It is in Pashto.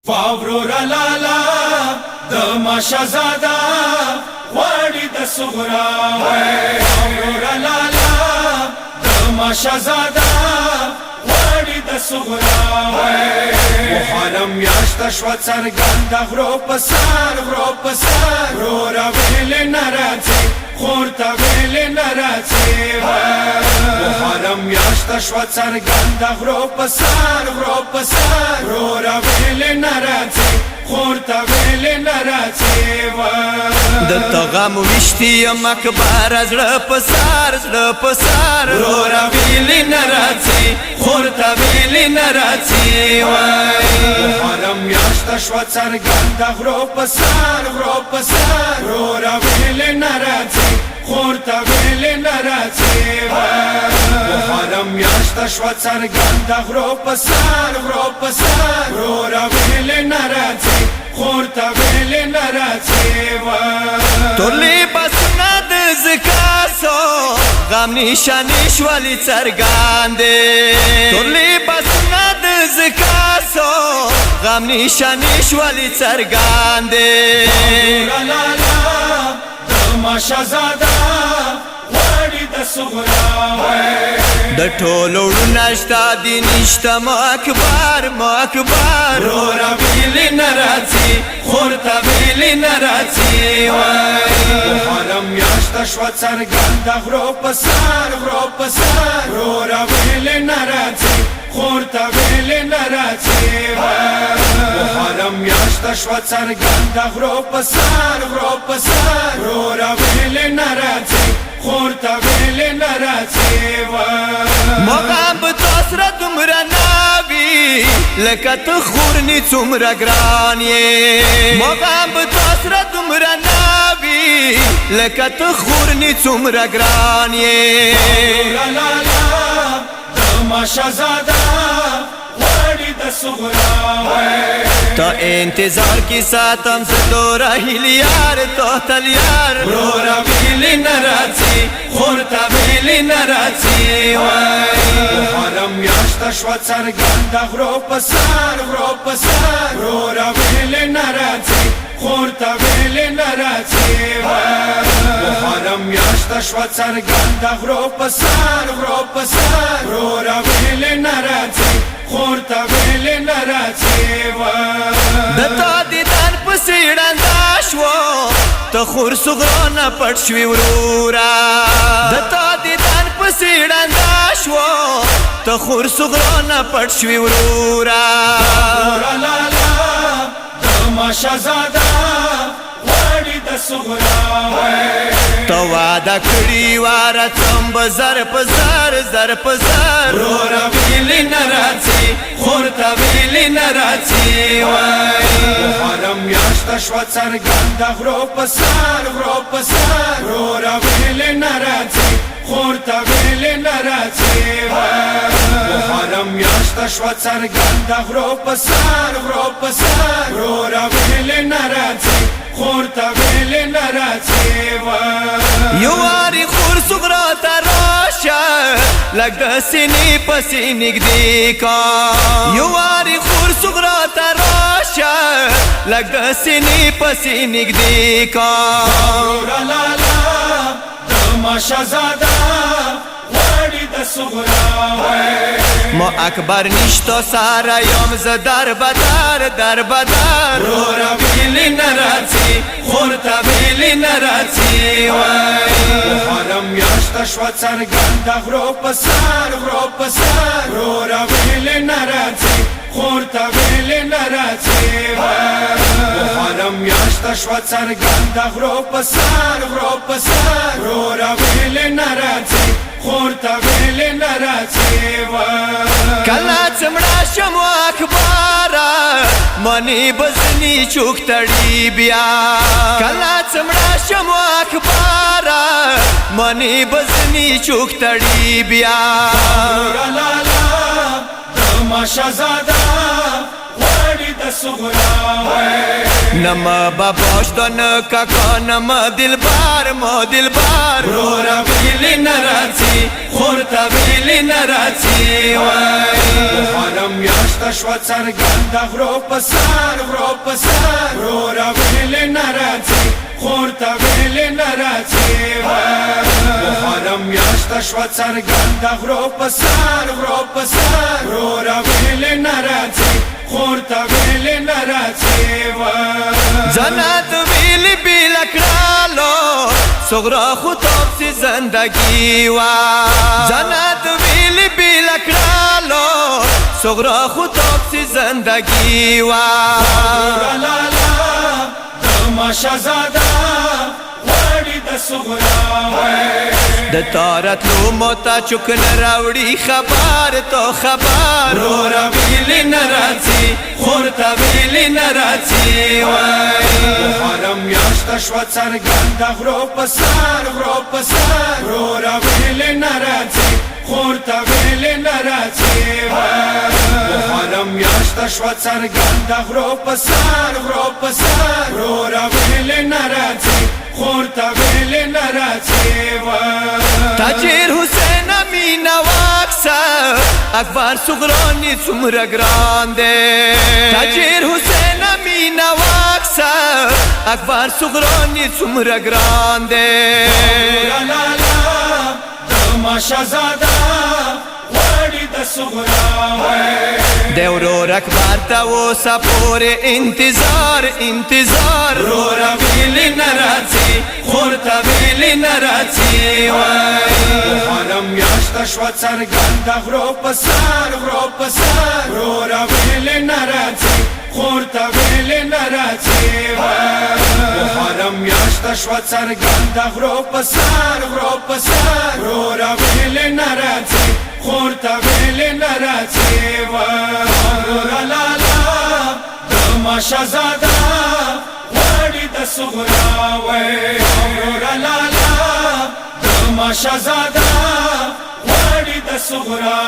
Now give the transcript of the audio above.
واورورا لالا د ماشازادا غواړي د صغرا واورورا لالا د ماشازادا غواړي د صغرا محرم میاشت شو څرګند غرو پسار رورا ویل ناراضي خورتا ویل ناراضي محرم میاشت شو څرګند غرو پسار رورا ویل ناراضي خورتا ویل ناراضي د تغم وشتي مکبر زړه پسار رورا ویل ناراضي خورتا ویل ناراضي محرم میاشت شو څرګند غرو پسار رورا ویل ناراضي خورتا ویل ناراضي محرم میاشت شو څرګند غرو پسار رورا ویل ناراضي خورتا ویل ناراضي ټولې بسنه د زکاسو غم نشانی شولې څرګندې ټولې بسنه د زکاسو غم نشانی شولې څرګندې لالا د ماشازادا غواړي د صغرا د ټولو نشتا دی نشتا مکبر رورا ویل ناراضي خورتا ویل ناراضي محرم میاشت شو څرګند غرو پسار رورا ویل ناراضي خورتا ویل ناراضي محرم میاشت شو څرګند غرو پسار رورا ویل ناراضي خورتا ویل ناراضي مقام به تاسره دومره ناوي لکه ته خورني څومره ګران یې مقام به تاسره دومره ناوي لکه ته خورني څومره ګران یې لالا د ماشازادا غواړي د صغرا تا انتظار کی ساتم زدورا هلیار تو تلیار رورا ویل ناراضي خورتا ویل ناراضي محرم میاشت شو څرګند غرو پسار رورا ویل ناراضي خورتا ویل ناراضي محرم میاشت شو څرګند غرو پسار رورا ویل ناراضي خورتا ویل ناراضي د تا دیدن پسې ړنده شو ته خور صغرا پټ شوې ورورا د تا دیدن پسې ړنده شو ته خور صغرا پټ شوې ورورا لالا د ماشازادا غواړي د صغرا تو واده کړی واره تم بزر په زر رورا ویل ناراضي خورتا ویل ناراضي محرم میاشت شو څرګند غرو پسار رورا ویل ناراضي خورتا ویل ناراضي محرم میاشت شو څرګند غرو پسار رورا ویل ناراضي خورتا ویل ناراضي یواری خور صغرا تراشه لگ د سینې پسې نږدې کا یواری خور صغرا تراشه لگ د سینې پسې نږدې کا لالا د ماشازادا غواړي د صغرا ما اکبر نشتا سارا یم ز در بدر رورا ویل ناراضي خورتا ویل ناراضي محرم میاشت شو څرګند غرو پسار رورا ویل ناراضي خورتا ویل ناراضي محرم میاشت شو څرګند غرو پسار رورا ویل ناراضي خورتا ویل ناراضي کلا چمړه شمو اخبارا منی بزنی چوک تړي بیا کلا چمړه شمو اخبارا منی بزنی چوک تړي بیا لالا د ماشازادا غواړي د صغرا نما باباش دن کاکا نما دلبار رورا ویل ناراضي خور ته ویلې نه راځي محرم میاشت شوه څرګنده غرو په سر وروره ویلې نه راځي خور ته ویلې نه راځي محرم میاشت شوه څرګنده غرو په سر وروره ویلې نه راځي خور ته ویلې نه راځي جنت ویلی بیل کرالو صغرا خطاب سی زندگی وا جنت ویلی بیل کرالو صغرا خطاب سی زندگی وا لالا دماشا زادا غواړي د صغرا د تارت لو موتا چکن راوړي خبر تو خبر رورا ویلی نه راځي خور ته ویلې نه راځي محرم میاشت شوه څرګنده غرو په سر وروره ویلې نه راځي خور ته ویلې نه راځي محرم میاشت شوه څرګنده غرو په سر وروره ویلې نه راځي خور ته ویلې نه راځي تاجر حسین امین واکسر اکبر صغرانی څومره ګران دی تاجر حسین امین واکسر اکبر صغرانی څومره ګران دی لالا دماشا زادا غواړي د صغرا دی ورور اکبر ته اوسه پورې انتظار رورا ویلې نه راځي خور ته ویلې نه راځي محرم میاشت شوه څرګنده غرو په سر وروره ویلې نه راځي خور ته ویلې نه راځي محرم میاشت شوه څرګنده غرو په سر وروره ویلې نه راځي خور ته ویلې نه راځي لالا دماشا زادا غواړي د صغرا لالا دماشا زادا غواړي د صغرا